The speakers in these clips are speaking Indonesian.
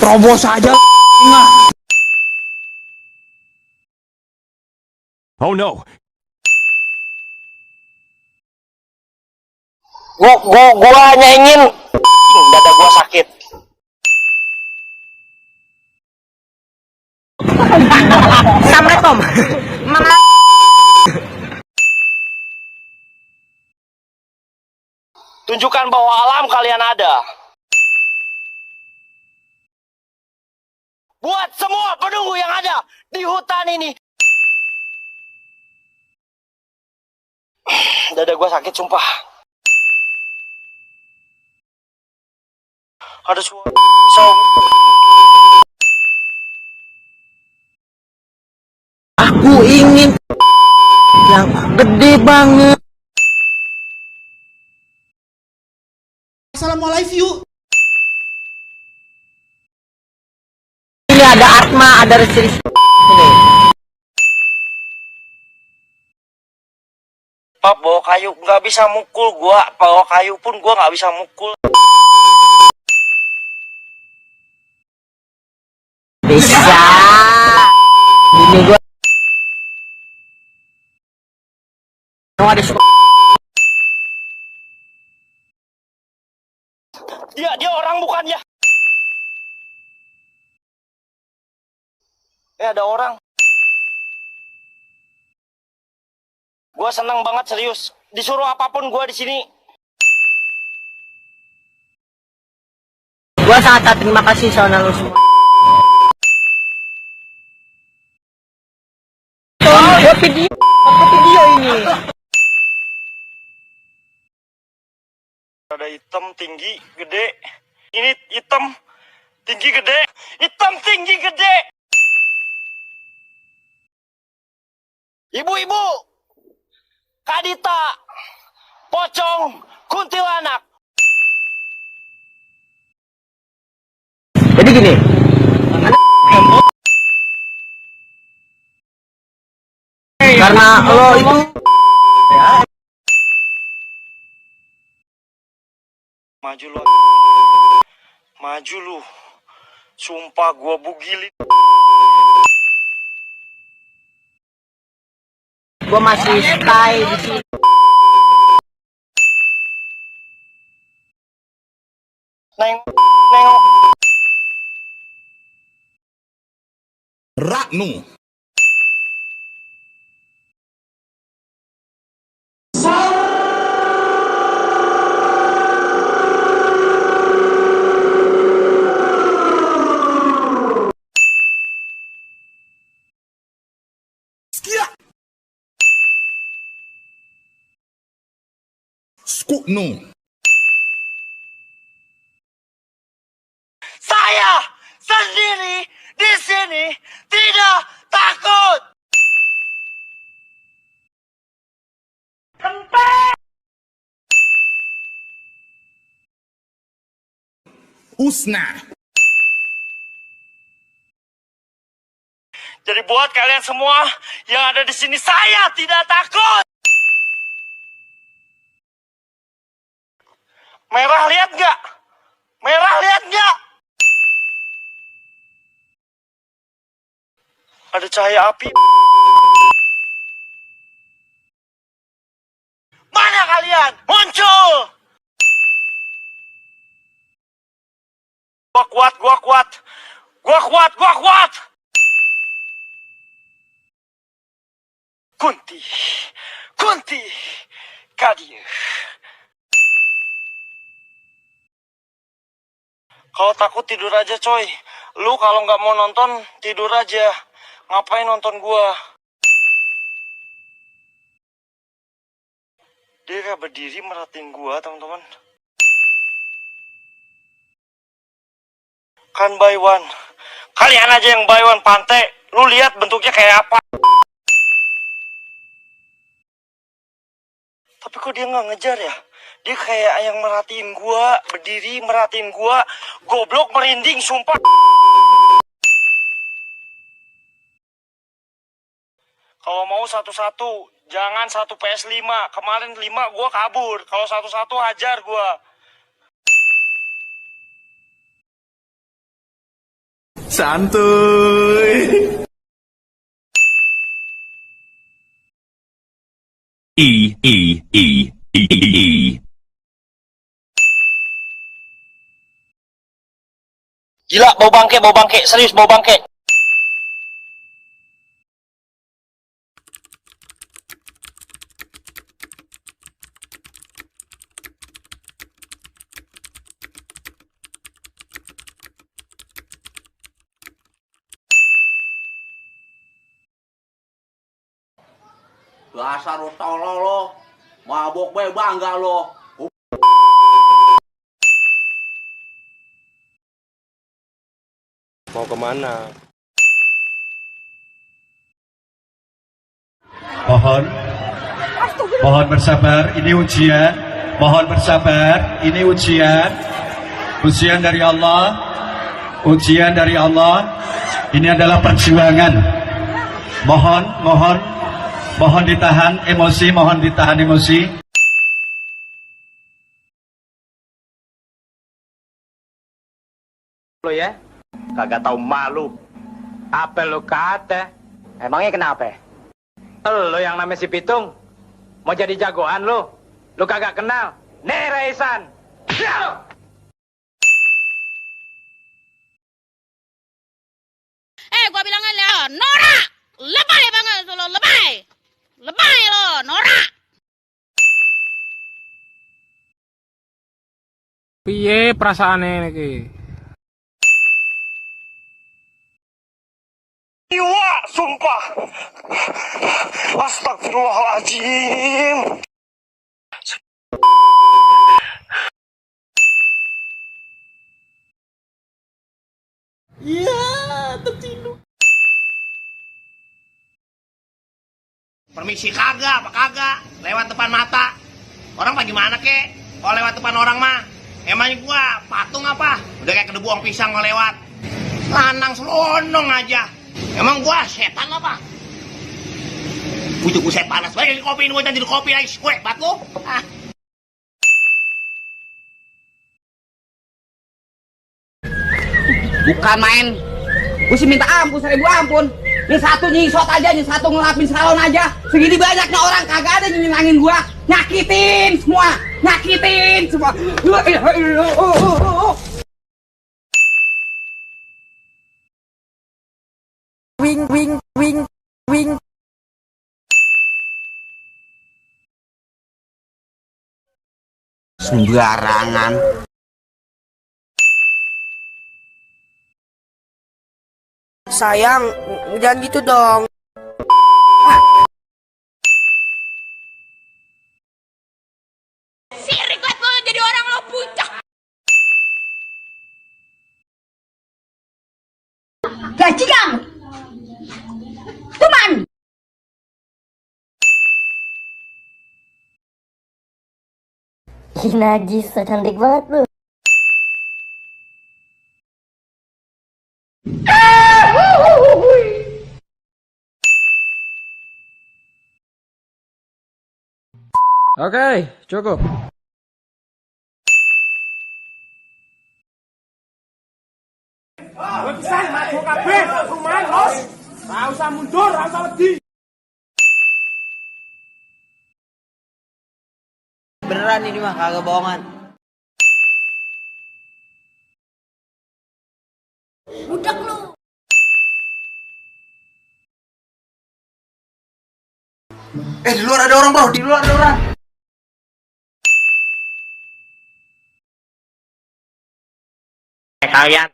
Terobos aja. Oh no. Gua hanya ingin dada gua sakit. Assalamualaikum. Mama. Tunjukkan bahwa alam kalian ada. Buat semua penunggu yang ada di hutan ini. Dada gua sakit sumpah. Ada suara Aku ingin yang gede banget. Assalamualaikum. Ini ada Atma, ada Resi. Ini. Pap, bawa kayu nggak bisa mukul gua. Bawa kayu pun gua nggak bisa mukul. Bisa. Ini gua. Oh, ada Dia orang bukan ya? Ada orang. Gua senang banget serius. Disuruh apapun gua di sini. Gua sangat terima kasih sama lu semua. Gua video ini. Ada hitam tinggi gede. Ini hitam tinggi gede. Hitam tinggi gede. Ibu-ibu, Kadita, pocong, kuntilanak. Jadi gini. Karena lo itu Maju lu. Maju lu. Sumpah gua bugilin. gua masih stay di sini. Nengok. Raknu. Skuknu. Saya sendiri di sini tidak takut. Usna. Jadi buat kalian semua yang ada di sini, saya tidak takut. Merah lihat nggak? Merah lihat nggak? Ada cahaya api. Mana kalian? Muncul! Gua kuat, gua kuat. Gua kuat, gua kuat. Kunti. Kunti. Kadir. Kalau takut tidur aja coy. Lu kalau nggak mau nonton tidur aja. Ngapain nonton gua? Dia kayak berdiri merhatiin gua teman-teman. Kan buy one. Kalian aja yang buy one pantai. Lu lihat bentuknya kayak apa? Tapi Tapi kok dia nggak ngejar ya? Dia kayak yang merhatiin gua, berdiri merhatiin gua, goblok merinding, sumpah. Kalau mau satu-satu, jangan satu PS5. Kemarin 5 gua kabur. Kalau satu-satu hajar gua. Santuy. E E E E E E. Gila, bau bangke, serius bau bangke. Dasar lo tolol lo, mabok be bangga lo. Mau kemana? Mohon bersabar, ini ujian. Mohon bersabar, ini ujian. Ujian dari Allah. Ujian dari Allah. Ini adalah perjuangan. Mohon ditahan emosi, mohon ditahan emosi. Lo ya, kagak tahu malu. Apa lo kata? Emangnya kenapa? Lo yang namanya si Pitung mau jadi jagoan lo kagak kenal. Nih Raisan. Gua bilangin lo, Nora, lebay banget lo, lebay lo, Nora. Piye perasaane iki? Iwa, sumpah. Astagfirullahaladzim. Permisi kagak, apa kagak? Lewat depan mata. Orang apa gimana kek? Kalau lewat depan orang mah, emangnya gua patung apa? Udah kayak kedebuang pisang kalau lewat. Lanang selonong aja. Emang gua setan apa? Bujuk buset panas. Balik kopi ini, gua jadi kopi lagi. Gue, bat lu. Ah. Bukan main. Gue sih minta ampun, 1000 ampun. Ini satu nyisot aja, ini satu ngelapin salon aja. Segini banyaknya orang kagak ada nyenangin gua. Nyakitin semua. Wing. Sembarangan. Sayang, jangan gitu dong. Sirik banget lo jadi orang lo puncak. Gaji kamu. Tuman. Najis, cantik banget lu. Oke, cukup. Beneran ini mah kagak bohongan. Budak lu. Di luar ada orang bro, di luar ada orang. Kalian.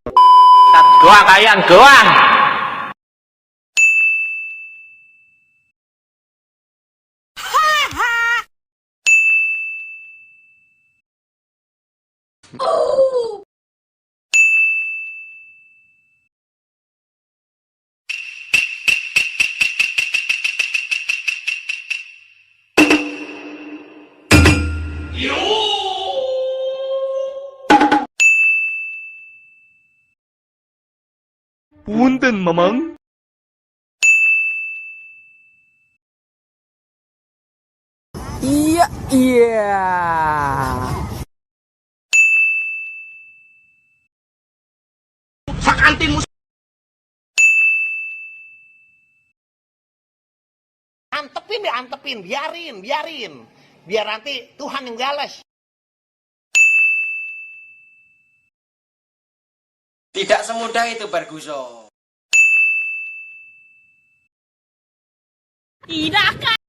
Gua. Punten, Mamang. Iya, iya. Sakantin mus. Antepin deh, antepin, biarin. Biar nanti Tuhan yang balas. Tidak semudah itu Barguso. Tidak, Kak.